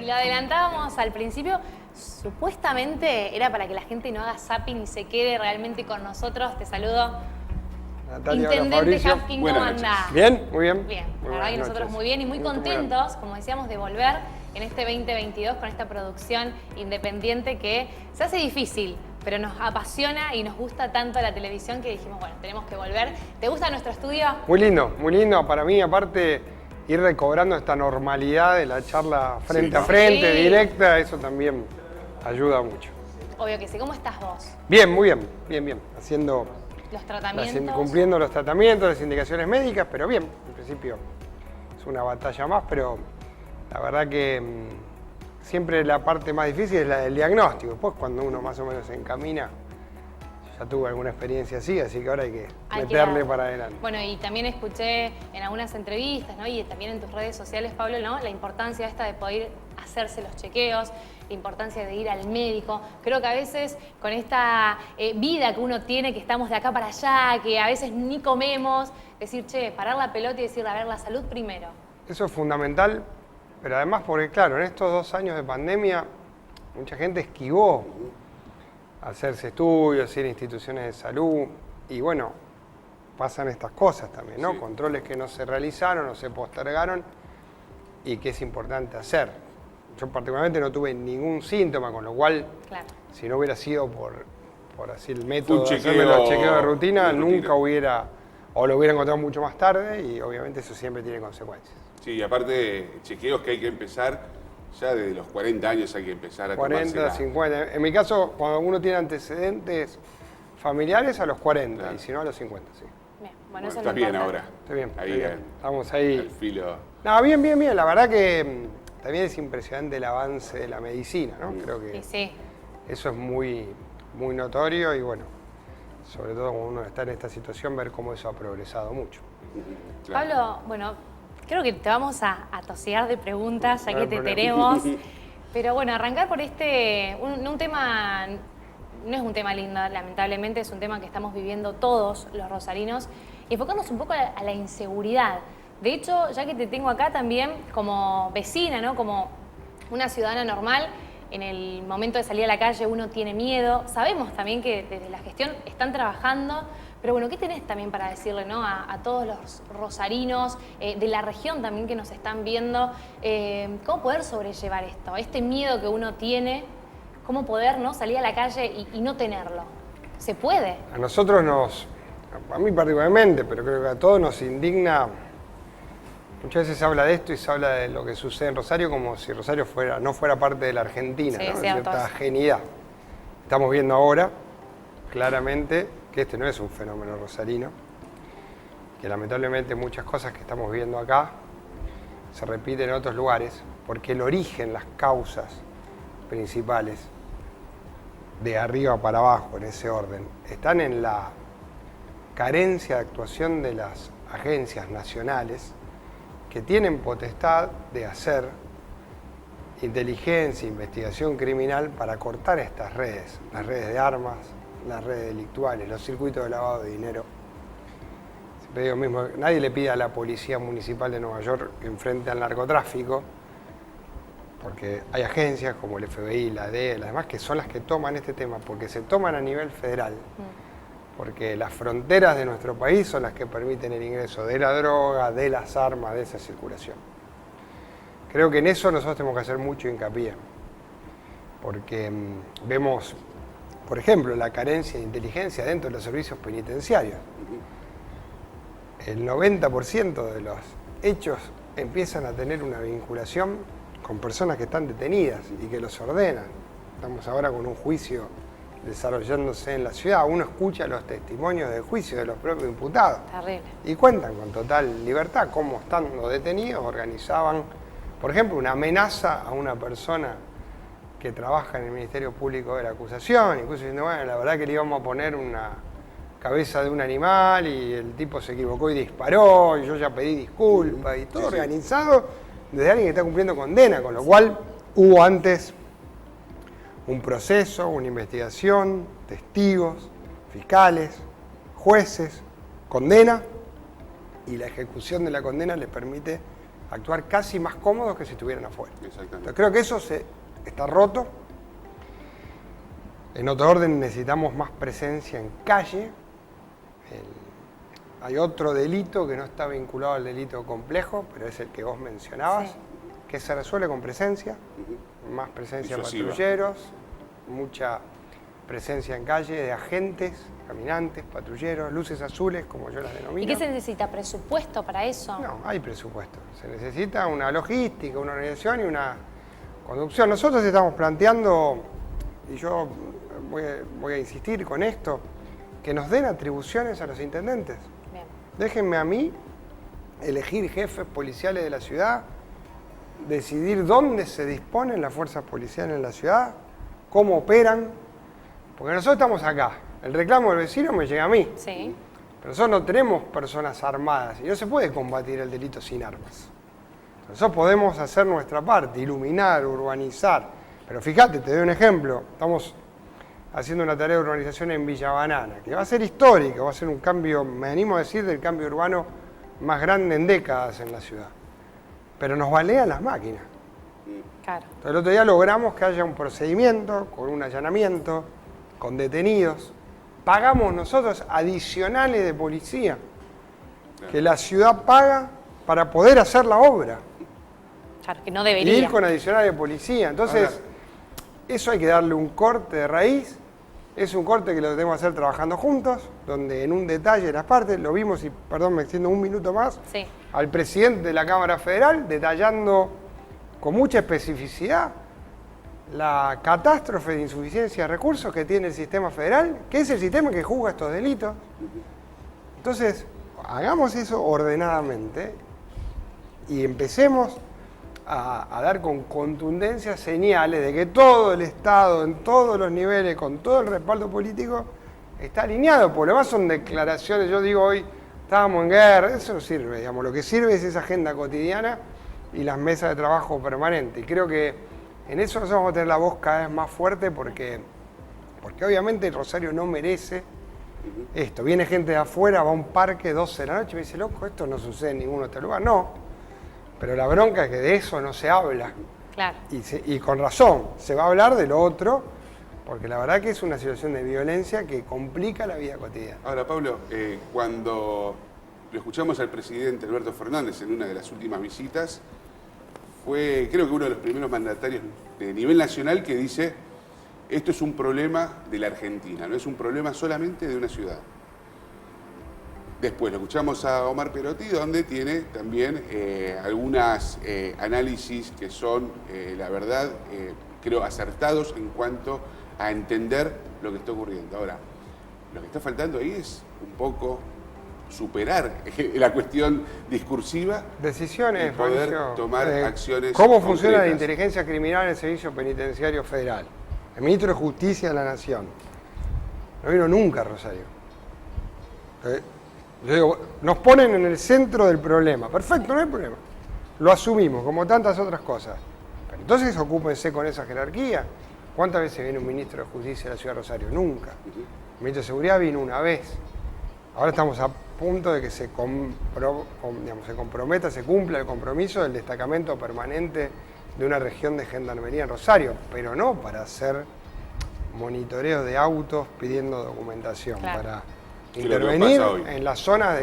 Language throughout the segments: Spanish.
lo adelantábamos al principio, supuestamente era para que la gente no haga zapping y se quede realmente con nosotros. Te saludo. Natalia, hola, Intendente Fabricio. Hafkin, ¿cómo andás? Bien, muy bien. Bien, Muy la verdad que buenas nosotros noches. muy bien y muy contentos, como decíamos, de volver en este 2022 con esta producción independiente que se hace difícil, pero nos apasiona y nos gusta tanto la televisión que dijimos, bueno, tenemos que volver. ¿Te gusta nuestro estudio? Muy lindo. Para mí, aparte, ir recobrando esta normalidad de la charla frente a frente, Sí. directa, eso también ayuda mucho. Obvio que sí. ¿Cómo estás vos? Bien, muy bien. Haciendo, Los tratamientos. cumpliendo los tratamientos, las indicaciones médicas, pero bien. En principio es una batalla más, pero la verdad que siempre la parte más difícil es la del diagnóstico. Después, cuando uno más o menos se encamina, ya tuve alguna experiencia así que ahora hay que meterle para adelante. Bueno, y también escuché en algunas entrevistas, ¿no? Y también en tus redes sociales, Pablo, ¿no? La importancia esta de poder hacerse los chequeos, la importancia de ir al médico. Creo que a veces con esta vida que uno tiene, que estamos de acá para allá, que a veces ni comemos, decir, che, parar la pelota y decir, a ver, la salud primero. Eso es fundamental, pero además porque, claro, en estos 2 años de pandemia, mucha gente esquivó hacerse estudios, ir a instituciones de salud, y bueno, pasan estas cosas también, ¿no? Sí. Controles que no se realizaron o se postergaron y que es importante hacer. Yo particularmente no tuve ningún síntoma, con lo cual, Claro. si no hubiera sido por así el método Un de hacerme los chequeos de rutina, de rutina. nunca hubiera, o lo hubiera encontrado mucho más tarde, y obviamente eso siempre tiene consecuencias. Sí, y aparte, chequeos que hay que empezar, ya desde los 40 años hay que empezar a 40, tomársela. 50. En mi caso, cuando uno tiene antecedentes familiares, a los 40, Claro. y si no, a los 50, sí. Bien, bueno, Bueno, eso es estás lo bien importante. ahora. Estoy bien, Ahí, estoy bien. Estamos ahí. al filo. No, bien. La verdad que también es impresionante el avance de la medicina, ¿no? Creo que Y sí. eso es muy notorio y bueno, sobre todo cuando uno está en esta situación, ver cómo eso ha progresado mucho. Claro. Pablo, bueno, creo que te vamos a tosigar de preguntas, ya No que hay te problema. tenemos. Pero bueno, arrancar por un tema, no es un tema lindo, lamentablemente, es un tema que estamos viviendo todos los rosarinos, y enfocarnos un poco a la inseguridad. De hecho, ya que te tengo acá también como vecina, ¿no? Como una ciudadana normal, en el momento de salir a la calle uno tiene miedo. Sabemos también que desde la gestión están trabajando, pero bueno, ¿qué tenés también para decirle, ¿no? a todos los rosarinos de la región también que nos están viendo? ¿Cómo poder sobrellevar esto? Este miedo que uno tiene, ¿cómo poder, ¿no? salir a la calle y no tenerlo? ¿Se puede? A nosotros a mí particularmente, pero creo que a todos nos indigna. Muchas veces se habla de esto y se habla de lo que sucede en Rosario como si Rosario no fuera parte de la Argentina, Sí, ¿no? es De cierto. cierta ajenidad. Estamos viendo ahora, claramente, que este no es un fenómeno rosarino, que lamentablemente muchas cosas que estamos viendo acá se repiten en otros lugares, porque el origen, las causas principales, de arriba para abajo, en ese orden, están en la carencia de actuación de las agencias nacionales que tienen potestad de hacer inteligencia, investigación criminal para cortar estas redes, las redes de armas, las redes delictuales, los circuitos de lavado de dinero. Siempre digo mismo, nadie le pide a la Policía Municipal de Nueva York que enfrente al narcotráfico, porque hay agencias como el FBI, la DEA, las demás, que son las que toman este tema, porque se toman a nivel federal, porque las fronteras de nuestro país son las que permiten el ingreso de la droga, de las armas, de esa circulación. Creo que en eso nosotros tenemos que hacer mucho hincapié, porque vemos, por ejemplo, la carencia de inteligencia dentro de los servicios penitenciarios. El 90% de los hechos empiezan a tener una vinculación con personas que están detenidas y que los ordenan. Estamos ahora con un juicio desarrollándose en la ciudad. Uno escucha los testimonios del juicio de los propios imputados. Terrible. Y cuentan con total libertad cómo estando detenidos organizaban, por ejemplo, una amenaza a una persona que trabaja en el Ministerio Público de la Acusación, incluso diciendo, bueno, la verdad que le íbamos a poner una cabeza de un animal y el tipo se equivocó y disparó, y yo ya pedí disculpas, y todo organizado desde alguien que está cumpliendo condena, con lo cual hubo antes un proceso, una investigación, testigos, fiscales, jueces, condena, y la ejecución de la condena les permite actuar casi más cómodos que si estuvieran afuera. Exactamente. Entonces, creo que eso está roto. En otro orden necesitamos más presencia en calle. Hay otro delito que no está vinculado al delito complejo, pero es el que vos mencionabas, Sí. que se resuelve con presencia, más presencia de Disuasiva. patrulleros, mucha presencia en calle de agentes, caminantes, patrulleros, luces azules, como yo las denomino. ¿Y qué se necesita? ¿Presupuesto para eso? No, hay presupuesto. Se necesita una logística, una organización y una conducción. Nosotros estamos planteando, y yo voy a insistir con esto, que nos den atribuciones a los intendentes. Bien. Déjenme a mí elegir jefes policiales de la ciudad, decidir dónde se disponen las fuerzas policiales en la ciudad, cómo operan, porque nosotros estamos acá. El reclamo del vecino me llega a mí. Sí. Pero nosotros no tenemos personas armadas y no se puede combatir el delito sin armas. Nosotros podemos hacer nuestra parte, iluminar, urbanizar. Pero fíjate, te doy un ejemplo. Estamos haciendo una tarea de urbanización en Villa Banana, que va a ser histórica, va a ser un cambio, me animo a decir, del cambio urbano más grande en décadas en la ciudad. Pero nos balean las máquinas. Claro. Entonces, el otro día logramos que haya un procedimiento con un allanamiento, con detenidos. Pagamos nosotros adicionales de policía, que la ciudad paga para poder hacer la obra. Claro, que no Y debería. ir con adicionales de policía. Entonces, Ahora, eso hay que darle un corte de raíz. Es un corte que lo tenemos que hacer trabajando juntos, donde en un detalle de las partes, lo vimos, y perdón, me extiendo un minuto más, Sí. al presidente de la Cámara Federal, detallando con mucha especificidad la catástrofe de insuficiencia de recursos que tiene el sistema federal, que es el sistema que juzga estos delitos. Entonces, hagamos eso ordenadamente y empecemos a dar con contundencia señales de que todo el Estado, en todos los niveles, con todo el respaldo político, está alineado. Por lo demás son declaraciones, yo digo hoy, estábamos en guerra, eso no sirve, digamos, lo que sirve es esa agenda cotidiana y las mesas de trabajo permanentes. Y creo que en eso nosotros vamos a tener la voz cada vez más fuerte porque obviamente Rosario no merece esto. Viene gente de afuera, va a un parque 12 de la noche y me dice, loco, esto no sucede en ningún otro lugar. No. Pero la bronca es que de eso no se habla. Claro. Y con razón, se va a hablar de lo otro, porque la verdad que es una situación de violencia que complica la vida cotidiana. Ahora, Pablo, cuando lo escuchamos al presidente Alberto Fernández en una de las últimas visitas, fue creo que uno de los primeros mandatarios de nivel nacional que dice, esto es un problema de la Argentina, no es un problema solamente de una ciudad. Después lo escuchamos a Omar Perotti, donde tiene también algunos análisis que son, la verdad, creo, acertados en cuanto a entender lo que está ocurriendo. Ahora, lo que está faltando ahí es un poco superar la cuestión discursiva. Decisiones, y poder Mauricio, tomar acciones ¿cómo funciona la concretas. inteligencia criminal en el Servicio Penitenciario Federal? El ministro de Justicia de la Nación. No vino nunca a Rosario. Yo digo, nos ponen en el centro del problema. Perfecto, no hay problema. Lo asumimos, como tantas otras cosas. Pero entonces ocúpense con esa jerarquía. ¿Cuántas veces viene un ministro de Justicia de la Ciudad de Rosario? Nunca. El ministro de Seguridad vino una vez. Ahora estamos a punto de que se comprometa, se cumpla el compromiso del destacamento permanente de una región de gendarmería en Rosario, pero no para hacer monitoreo de autos pidiendo documentación, Claro. para Que es lo que intervenir pasa hoy. en las zonas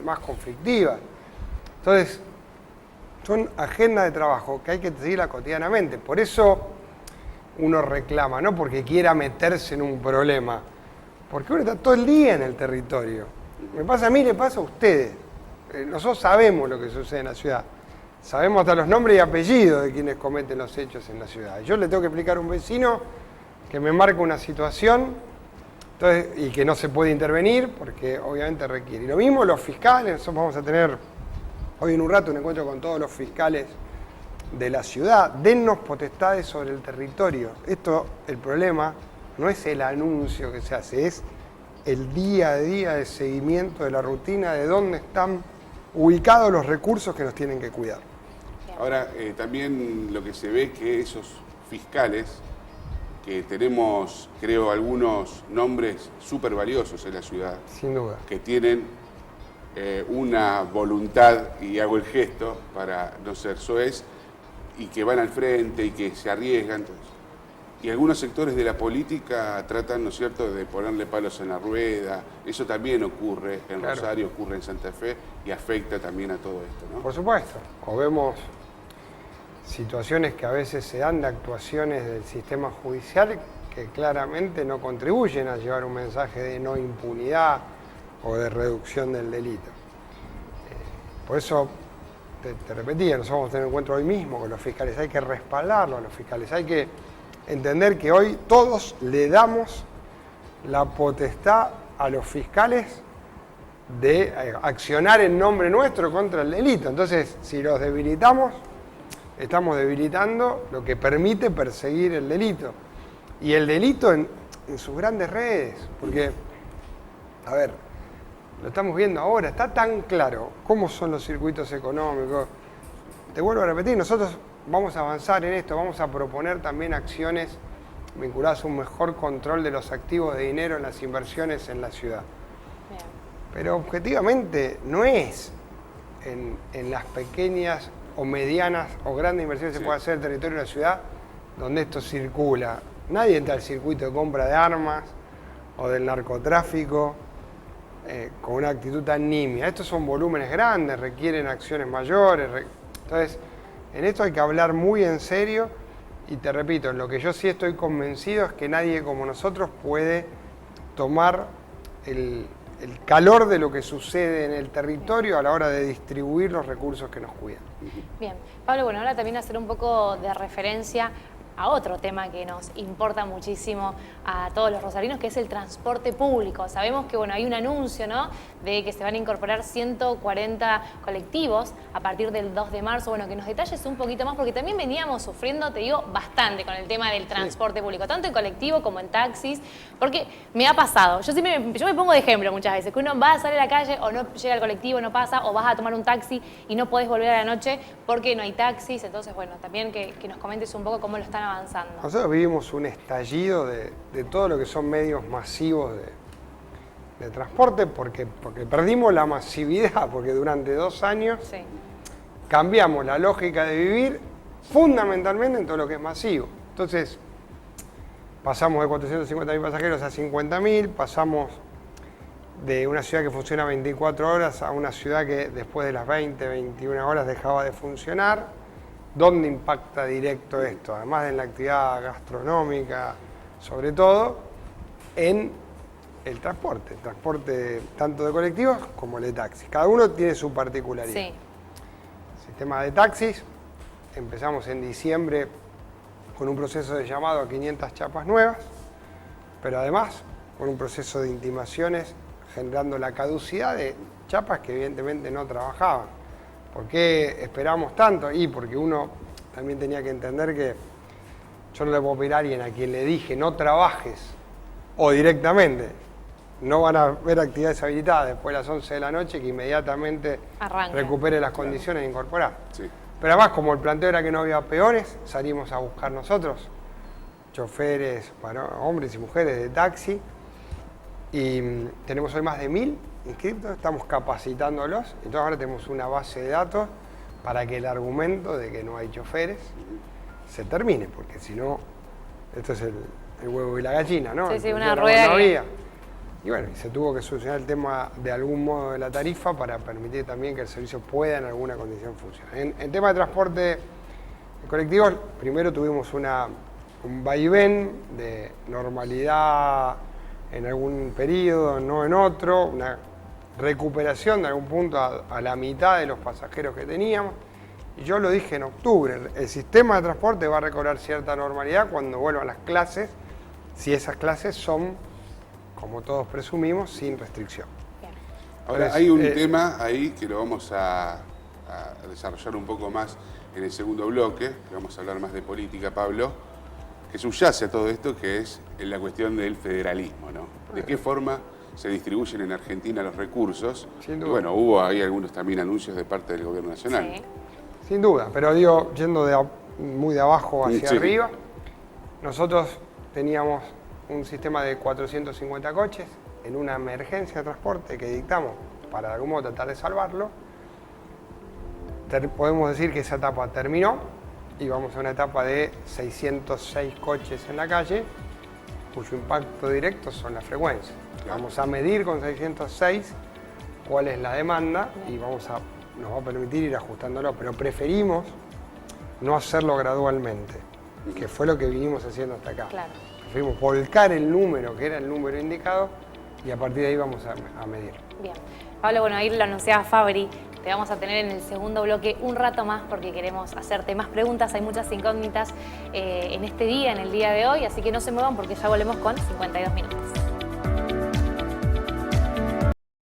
más conflictivas. Entonces, son agendas de trabajo que hay que seguirla cotidianamente. Por eso uno reclama, no porque quiera meterse en un problema, porque uno está todo el día en el territorio. Me pasa a mí, le pasa a ustedes. Nosotros sabemos lo que sucede en la ciudad. Sabemos hasta los nombres y apellidos de quienes cometen los hechos en la ciudad. Yo le tengo que explicar a un vecino que me marca una situación y que no se puede intervenir porque obviamente requiere. Y lo mismo los fiscales, nosotros vamos a tener hoy en un rato un encuentro con todos los fiscales de la ciudad. Dennos potestades sobre el territorio. El problema no es el anuncio que se hace, es el día a día de seguimiento de la rutina, de dónde están ubicados los recursos que nos tienen que cuidar. Ahora, también lo que se ve es que esos fiscales, que tenemos, creo, algunos nombres súper valiosos en la ciudad, Sin duda. que tienen una voluntad, y hago el gesto para no ser soez, y que van al frente y que se arriesgan. Y algunos sectores de la política tratan, ¿no es cierto?, de ponerle palos en la rueda. Eso también ocurre en Rosario, ocurre en Santa Fe y afecta también a todo esto, ¿no? Por supuesto. O vemos situaciones que a veces se dan de actuaciones del sistema judicial que claramente no contribuyen a llevar un mensaje de no impunidad o de reducción del delito. Por eso, te repetía, nosotros vamos a tener un encuentro hoy mismo con los fiscales. Hay que respaldarlo a los fiscales, hay que entender que hoy todos le damos la potestad a los fiscales de accionar en nombre nuestro contra el delito. Entonces, si los debilitamos, estamos debilitando lo que permite perseguir el delito. Y el delito en sus grandes redes, porque, a ver, lo estamos viendo ahora, está tan claro cómo son los circuitos económicos. Te vuelvo a repetir, nosotros vamos a avanzar en esto, vamos a proponer también acciones vinculadas a un mejor control de los activos de dinero en las inversiones en la ciudad. Bien. Pero objetivamente no es en las pequeñas o medianas o grandes inversiones que se puede hacer en el territorio de la ciudad donde esto circula. Nadie entra al circuito de compra de armas o del narcotráfico con una actitud tan nimia. Estos son volúmenes grandes, requieren acciones mayores. Entonces, en esto hay que hablar muy en serio y te repito, en lo que yo sí estoy convencido es que nadie como nosotros puede tomar el calor de lo que sucede en el territorio a la hora de distribuir los recursos que nos cuidan. Bien, Pablo, bueno, ahora también hacer un poco de referencia a otro tema que nos importa muchísimo a todos los rosarinos, que es el transporte público. Sabemos que bueno, hay un anuncio, ¿no?, de que se van a incorporar 140 colectivos a partir del 2 de marzo. Bueno, que nos detalles un poquito más, porque también veníamos sufriendo, te digo, bastante con el tema del transporte público, tanto en colectivo como en taxis, porque me ha pasado. Yo me pongo de ejemplo muchas veces, que uno va a salir a la calle o no llega al colectivo, no pasa, o vas a tomar un taxi y no podés volver a la noche porque no hay taxis. Entonces, bueno, también que nos comentes un poco cómo lo están avanzando. Nosotros vivimos un estallido de todo lo que son medios masivos de transporte porque perdimos la masividad, porque durante 2 años cambiamos la lógica de vivir fundamentalmente en todo lo que es masivo. Entonces, pasamos de 450.000 pasajeros a 50.000, pasamos de una ciudad que funciona 24 horas a una ciudad que después de las 20, 21 horas dejaba de funcionar. ¿Dónde impacta directo esto? Además de en la actividad gastronómica, sobre todo, en el transporte tanto de colectivos como de taxis. Cada uno tiene su particularidad. Sí. Sistema de taxis, empezamos en diciembre con un proceso de llamado a 500 chapas nuevas, pero además con un proceso de intimaciones generando la caducidad de chapas que evidentemente no trabajaban. ¿Por qué esperamos tanto? Y porque uno también tenía que entender que yo no le puedo pedir a alguien a quien le dije no trabajes o directamente no van a haber actividades habilitadas después de las 11 de la noche que inmediatamente recupere las condiciones de incorporar. Sí. Pero además, como el planteo era que no había peones, salimos a buscar nosotros, choferes, hombres y mujeres de taxi, y tenemos hoy más de 1000 inscriptos, estamos capacitándolos, entonces ahora tenemos una base de datos para que el argumento de que no hay choferes se termine, porque si no, esto es el huevo y la gallina, ¿no? Sí, una rueda no había. Y bueno, se tuvo que solucionar el tema de algún modo de la tarifa para permitir también que el servicio pueda en alguna condición funcionar. En tema de transporte colectivo, primero tuvimos un vaivén de normalidad en algún periodo, no en otro, una recuperación de algún punto a la mitad de los pasajeros que teníamos. Y yo lo dije en octubre, el sistema de transporte va a recobrar cierta normalidad cuando vuelvan las clases, si esas clases son, como todos presumimos, sin restricción. Ahora, entonces, hay un tema ahí que lo vamos a desarrollar un poco más en el segundo bloque, que vamos a hablar más de política, Pablo, que subyace a todo esto, que es la cuestión del federalismo, ¿no? ¿De qué forma se distribuyen en Argentina los recursos? Y bueno, hubo ahí algunos también anuncios de parte del gobierno nacional. Sí. Sin duda, pero digo, yendo muy de abajo hacia arriba, nosotros teníamos un sistema de 450 coches en una emergencia de transporte que dictamos para de algún modo tratar de salvarlo. Podemos decir que esa etapa terminó y vamos a una etapa de 606 coches en la calle, cuyo impacto directo son las frecuencias. Vamos a medir con 606 cuál es la demanda y nos va a permitir ir ajustándolo, pero preferimos no hacerlo gradualmente, que fue lo que vinimos haciendo hasta acá. Claro. Preferimos volcar el número, que era el número indicado, y a partir de ahí vamos a medir. Bien. Pablo, bueno, ahí lo anunciaba Fabri, te vamos a tener en el segundo bloque un rato más porque queremos hacerte más preguntas, hay muchas incógnitas en este día, en el día de hoy, así que no se muevan porque ya volvemos con 52 minutos.